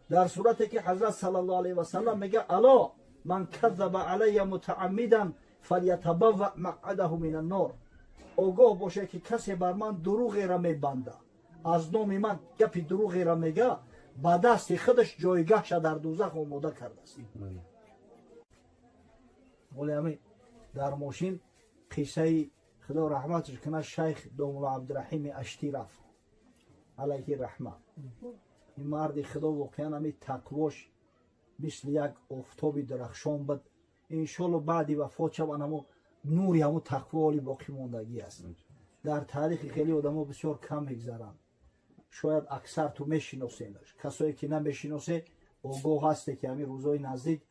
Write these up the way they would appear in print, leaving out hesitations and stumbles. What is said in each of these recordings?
در صورتی که حضرت صلی الله علیه و سلم میگه الا من کذب علی متعمدا فلیتبوأ مقعده من النار. آگاه باشه که کسی بر من دروغی را میبنده، از نام من گپی دروغی را میگه، با دست خودش جایگاهش در دوزخ آماده کرده است. ولی همین در ماشین قصه خدا رحمتش کنه شیخ دوملا عبدالرحیم اشتی رفت علیه رحمه. این مرد خدا واقعا همین تقواش مثل یک آفتاب درخشان بود. انشالله بعدی وفات شب انمو نوری همو تقوا باقی موندگی است. در تاریخ خیلی آدم ها بسیار کم میگذرند. شاید اکثر تو میشناسینش، کسایی که نمیشناسه آگاه هسته که همین روزای نزدیک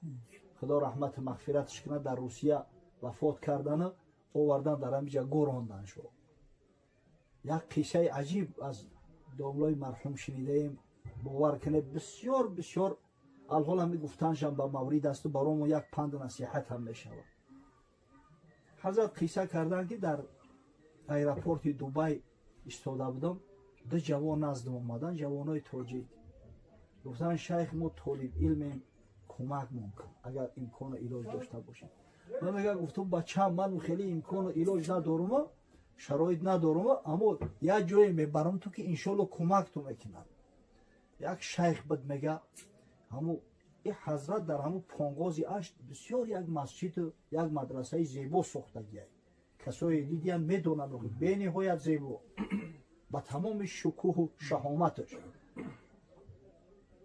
خدا رحمت مغفرتش کنه در روسیه وفات کردن، آوردن در همینجا گوراندن شد. یک قصه عجیب از داملای مرحوم شنیدیم، باور کنه بسیار بسیار الحال همی گفتنشم به مورد است و برام یک پند نصیحت هم میشود. حضرت قصه کردن که در ایرپورت دبی ایستاده بودم، دو جوان نزدم آمدن، جوانای تاجیک. گفتن شیخ ما طالب علم کمک ممکن اگر امکان علاج داشته باشیم. من میگم گفتم بچه من خیلی امکان علاج ندارم، شرایط ندارم، اما یک جایی میبرم تو که انشالله کمک تو میکنم. یک شیخ بد میگه همو این حضرت در همو پانگازی اشت بسیار یک مسجد یک مدرسه زیبا ساختگی است. کسایی دیدین میدونن به نهایت زیبا با تمام شکوه و شهامتش.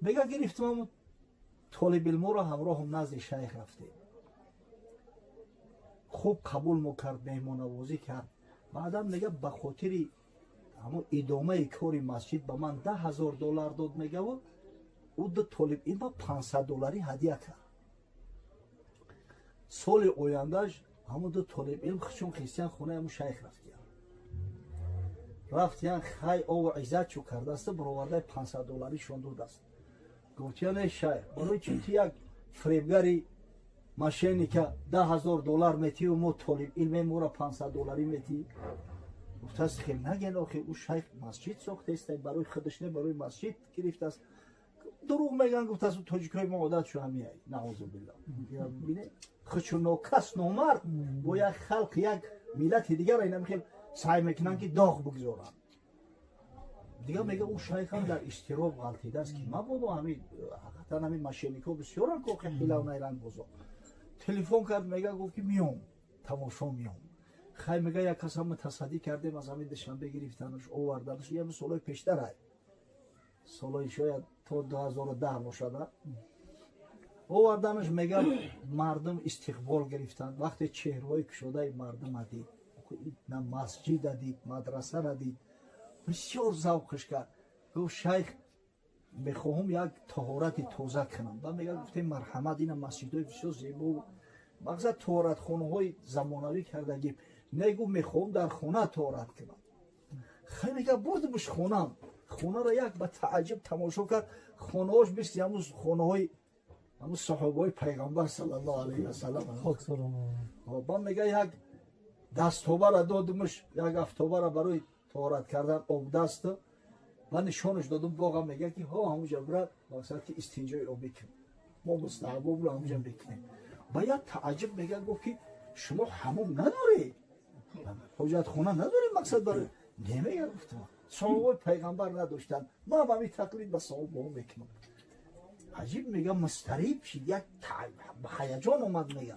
میگه گرفتم طالب علم را همراه هم نزد شیخ رفتیم. خوب قبول میکرد، مهمانوازی کرد. بعدم میگه به خاطر همون ادامه کاری مسجد به من $10,000 داد. میگه او دو طالب علم $500 هدیه کرد. سال آیندهش همون دو طالب علم چون خریستن خونه همون شیخ رفتیان خیلی او عزت چو کرده است، برآورده $500 شون داد است. گفتیان شیخ برای چی تو یک فریبگری ماشینی که $10,000 میتی و ما طالب علم ما را $500 میتی؟ گفت است خیلی نگین آخه او شیخ مسجد ساخته است، برای خودش نه برای مسجد گرفته است. دروغ میگن. گفت است تاجیکای ما عادت شو همی ای نعوذ بالله. ببینه خودشو ناکس نامرد با یک خلق یک ملت دیگر اینا میخوام سعی میکنن که داغ بگذارن. دیگه میگه او شیخ هم در استراب غلطیده است که ما بابا همین حقیقتا همین ماشینیکو بسیارن که خیلی نیرنگ بزرگ. تلفن کرد میگه گفت که میام تماشا میام. خیلی میگه یک کس هم تصدی کردیم از همین دشنبه گرفتنش آوردنش. یه سالای پیشتر های سالای شاید تا 2010 باشد آوردنش. میگه مردم استقبال گرفتن. وقتی چهرهای کشاده مردم دید، نه مسجد دید مدرسه دید، بسیار ذوقش کرد. گفت شیخ میخواهم یک طهارت تازه کنم. و میگه گفتیم مرحمت این مسجدهای بسیار زیبا مقصد طهارت خانه های زمانوی کردگیم. نگو میخواهم در خانه طهارت کنم. خیلی میگه بردمش خونم. خونه را یک به تعجب تماشا کرد. خانه هاش مثل همون خانه های همون صحابه های پیغمبر صلی الله علیه و سلم. با میگه یک دستابه را دادمش، یک افتابه را برای طهارت کردن آب دست و نشانش دادم. باقا میگه که ها همونجا برای مقصد که استنجای آب بکن، ما مستحباب رو همونجا بکنیم. باید تعجب میگه گفت که شما حموم نداری؟ حاجت خونه نداری؟ مقصد برای نمیگه. گفتم صحابه پیغمبر نداشتن، ما هم همین تقلید به صحابه میکنم. عجیب میگه مستریب شید، یک هیجان اومد. میگه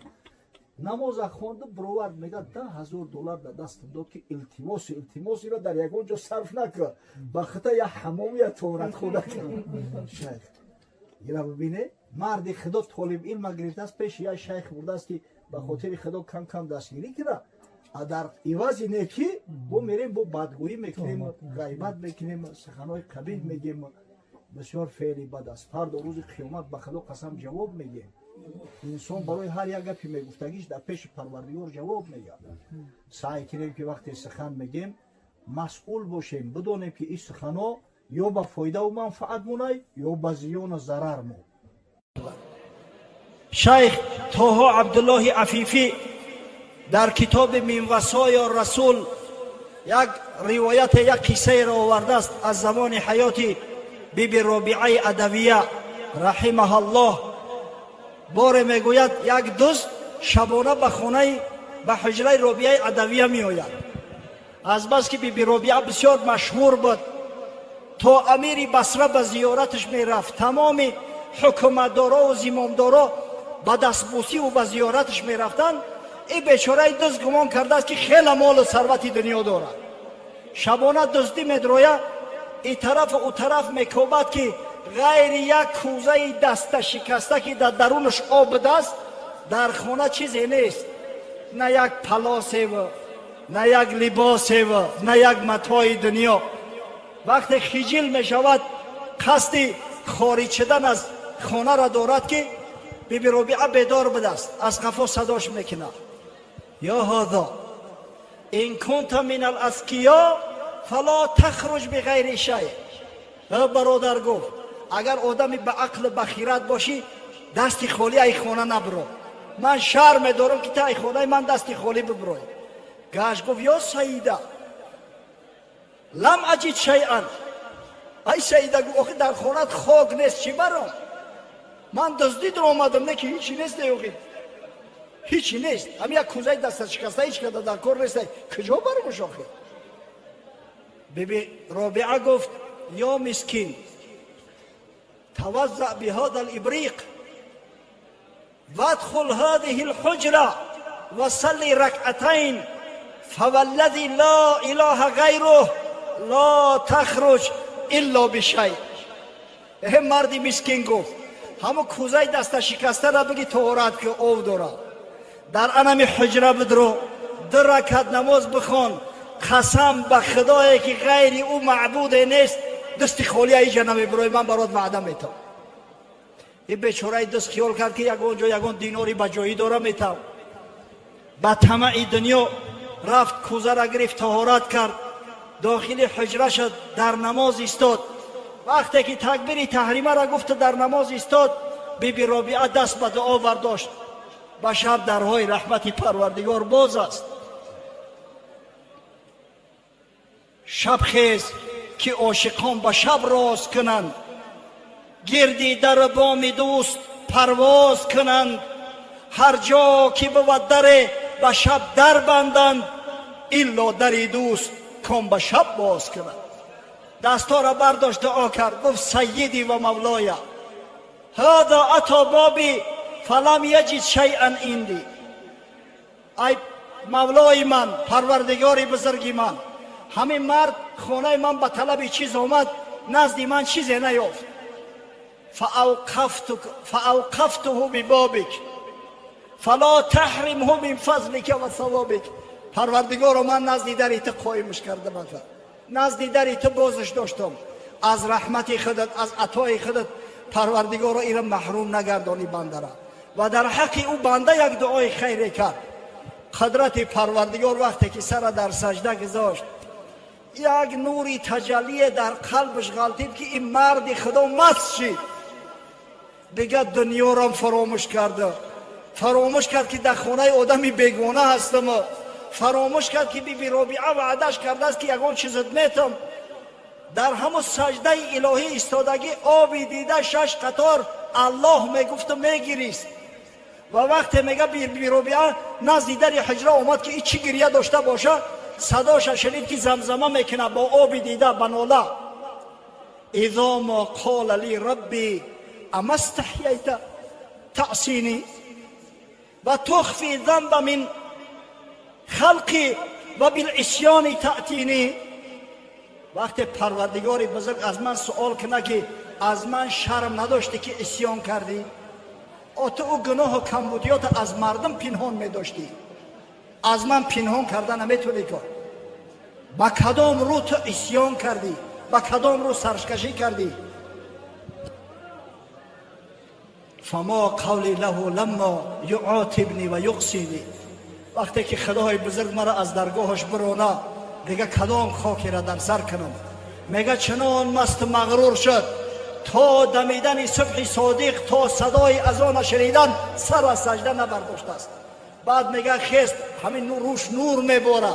نماز خوانده برآورد. میگه $10,000 در دستم داد که التماسی را در یگان جا صرف نکرد، به خاطر یک حمام یا طهارت خانه کرد. شیخ اینا ببینه مرد خدا طالب علم گرفته است، پیش یک شیخ برده است که به خاطر خدا کم کم دستگیری کنه. در عوض نیکی با میریم با بدگویی میکنیم، غیبت میکنیم، سخنهای قبیح میگیم، بسیار فعلی بد است. فردا روز قیامت به خدا قسم جواب میگیم. انسان برای هر یک گپی میگفتگیش در پیش پروردگار جواب میگه. سعی کنیم که وقتی سخن میگیم مسئول باشیم، بدونیم که این سخنها یا به فایده و منفعت مونه یا به زیان و ضرر مونه. شیخ طه عبدالله عفیفی در کتاب من وصایا رسول یک روایت، یک قصه را آورده است از زمان حیات بیبی رابعه ادویه رحمه الله باره میگوید یک دوست شبانه به خانه به حجره رابعه عدویه می آید. از بس که بی رابعه بسیار مشهور بود تا امیر بصره به زیارتش می رفت، تمام حکومتدارا و زمامدارا به دستبوسی و به زیارتش می رفتن. این بیچاره دوست گمان کرده است که خیلی مال و ثروت دنیا دارد. شبانه دزدی میدروید، این طرف و او طرف میکوبد که غیر یک کوزه دست شکسته که در درونش آب دست در خانه چیزی نیست، نه یک پلاسی و نه یک لباسی و نه یک متاع دنیا. وقتی خجل می شود قصد خارج شدن از خانه را دارد که بی بی رابعه بیدار بدست، از قفا صداش میکنه یا هذا این کنت من الاسکیا فلا تخرج بغیر شیء. برادر گفت اگر آدمی به عقل بخیرت باشی دستی خالی ای خانه نبرو، من شرم دارم که تا ای خانه من دستی خالی ببروی. گشت گفت یا سیده لم اجد شیئا. ای سیده گفت آخه در خانت خاک نیست چی برام؟ من دزدی در آمدم نه که هیچی نیست دیوگی، هیچی نیست، هم یک کوزه دست شکسته هیچ کده در کار نیست، کجا برمش آخه؟ بی رابعه گفت یا مسکین توضع بهذا الابریق وادخل هذه الحجره وصلي ركعتين فوالذي لا اله غيره لا تخرج الا بشيء. مردی مسکین گفت همون کوزه دست شکسته را بگی طهارت که آب داره، در انم حجره بدرو، 2 رکعت نماز بخوان، قسم به خدایی که غیر او معبود نیست دستی خالی اینجا نمیبروی، من برات وعده میتم. این بیچاره دست خیال کرد که یگان دیناری به جایی داره میتم، به طمع دنیا رفت کوزه را گرفت طهارت کرد، داخل حجره شد، در نماز ایستاد. وقتی که تکبیر تحریمه را گفت در نماز ایستاد، بی بی رابعه دست به دعا برداشت. به شب درهای رحمت پروردگار باز است. شب خیز که عاشقان به شب راز کنند، گردی در بام دوست پرواز کنند، هر جا که بود در به شب در بندند، الا در دوست کن به شب باز کنند. دستا را برداشت دعا کرد، گفت سیدی و مولای هذا اتی بابی فلم یجد شیئا عندی. ای مولای من، پروردگاری بزرگی من، همین مرد خانه من به طلب چیز آمد، نزدی من چیزی نیافت. فاوقفته ببابک فلا تحرمه من فضلک و ثوابک. پروردگار من نزدی در ایت قایمش کردم، نزدی در ایت بازش داشتم، از رحمت خودت از عطای خودت پروردگار ایرا محروم نگردانی بنده را. و در حق او بنده یک دعای خیری کرد. قدرت پروردگار وقتی که سر در سجده گذاشت، یک نوری تجلی در قلبش غلطید که این مرد خدا مست شد، دیگه دنیا را فراموش کرده، فراموش کرد که در خانه آدمی بیگانه هستم، فراموش کرد که بی بی رابعه وعدش کرده است که یگان چیزت میتم. در همون سجده الهی ایستادگی آبی دیده 6 قطار الله میگفت و میگریست. و وقتی میگه بی بی رابعه نزد در حجره اومد که این چی گریه داشته باشه، صداش شنید که زمزمه میکنه با آبی دیده بناله، اذا ما قال لی ربی اما استحییت تعصینی و تخفی ذنب من خلقی و بالعصیان تأتینی. وقتی پروردگاری بزرگ از من سوال کنه که از من شرم نداشتی که عصیان کردی؟ تو او گناه و کمبودیات از مردم پنهان می داشتی، از من پنهان کردن نمیتونی که. با کدام رو تو عصیان کردی؟ با کدام رو سرکشی کردی؟ فما قولی له لما یعاتبنی و یقصینی. وقتی که خدای بزرگ مرا از درگاهش برونه، دیگه کدام خاکی را در سر کنم؟ میگه چنان مست مغرور شد تا دمیدن صبح صادق، تا صدای اذان شنیدن سر از سجده نبرداشته است. بعد میگه خیست، همین نور روش نور میباره.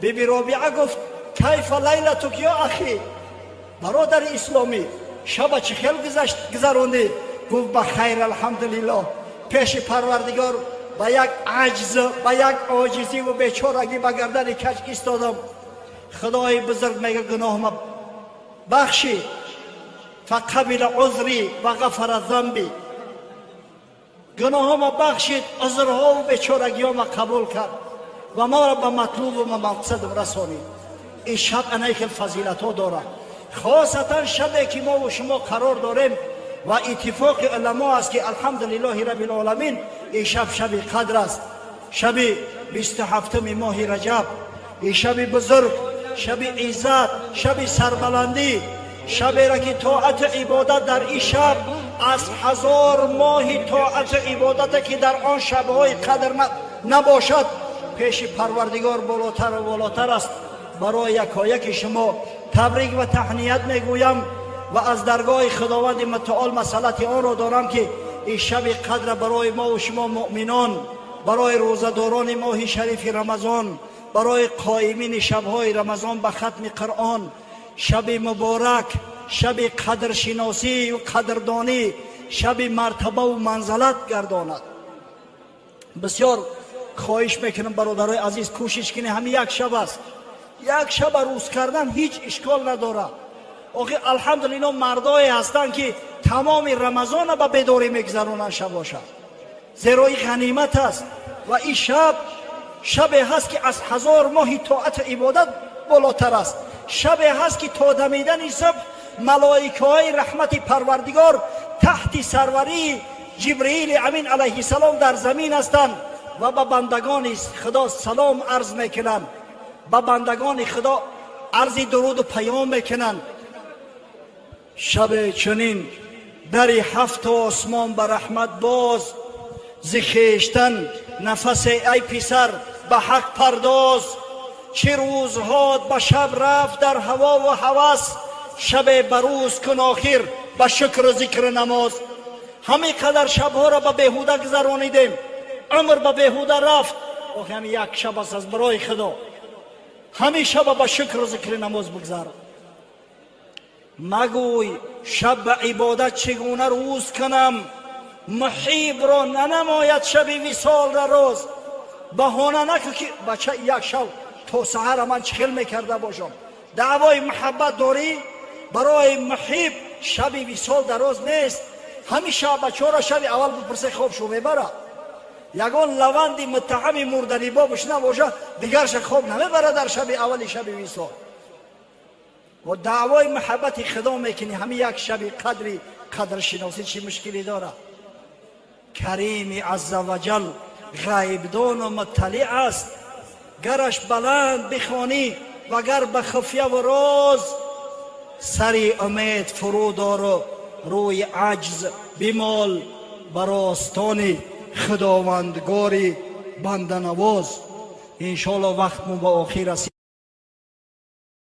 بی بی رابعه گفت کیف لیلتک یا اخی، برادر اسلامی شب چه خیل گذروندی؟ گفت بخیر الحمدلله. پیش پروردگار با یک عجز، با یک عاجزی و بیچارگی به گردن کج ایستادم. خدای بزرگ میگه گناهم بخشی، فقبل عذری و غفر ذنبی. گناهم بخشید، عذرها و بیچارگیام قبول کرد و ما را به مطلوب و مقصد رسانید. این شب انیک فضیلت ها دارد، خاصتا شبی که ما و شما قرار داریم و اتفاق علما است که الحمدلله رب العالمین این شب شب قدر است، شب 27 ماه رجب. این شب بزرگ، شب عزت، شب سربلندی، شبی را که طاعت عبادت در این شب از 1000 ماه طاعت عبادت که در آن شبهای قدر نباشد پیش پروردگار بالاتر و بالاتر است. برای یکایک شما تبریک و تهنیت میگویم و از درگاه خداوند متعال مسئلت آن را دارم که این شب قدر برای ما و شما مؤمنان، برای روزه‌داران ماه شریف رمضان، برای قائمین شبهای رمضان به ختم قرآن، شب مبارک، شب قدر شناسی و قدردانی، شب مرتبه و منزلت گرداند. بسیار خواهش میکنم برادرای عزیز کوشش کنید، همین یک شب است. یک شب روز کردن هیچ اشکال نداره. آخه الحمدلله مردای هستند که تمام رمضان به بداری میگذرونن شباشا، زیرا این غنیمت است و این شب شبی هست که از 1000 ماه طاعت عبادت بالاتر است. شبی هست که تا دمیدن صبح ملائکه های رحمت پروردگار تحت سروری جبرئیل امین علیه السلام در زمین هستند و به بندگان خدا سلام عرض میکنند، به بندگان خدا عرض درود و پیام میکنند. شب چنین در 7 آسمان به رحمت باز، ز خویشتن نفس ای پسر به حق پرداز. چه روزها به شب رفت در هوا و هوس، شب بروز کن آخر به شکر و ذکر نماز. همه قدر شبها را به بیهوده گذرانیدیم، عمر به بیهوده رفت. آخه همین یک شب است از برای خدا، همه شب به شکر و ذکر نماز بگذار. مگوی شب به عبادت چگونه روز کنم، محیب را ننماید شب وصال را روز. بهانه نکن که بچه یک شب تا سحر من چخل میکرده باشم. دعوای محبت داری برای محیب، شب وصال در روز نیست. همیشه بچه را شب اول بپرسه خواب شو میبره. یگان لوندی متهم مردنی بابش نباشه دیگرش خواب نمیبره در شب اول شب وصال. و دعوای محبت خدا میکنی همین یک شب قدری قدر شناسی چی مشکلی داره؟ کریم عزوجل غیبدان و مطلع است، گرش بلند بخوانی و گر به خفیه و راز. سری امید فرو دار و روی عجز بمال، بر آستان خداوندگاری بنده نواز. انشاءالله وقت مو به آخر رسید.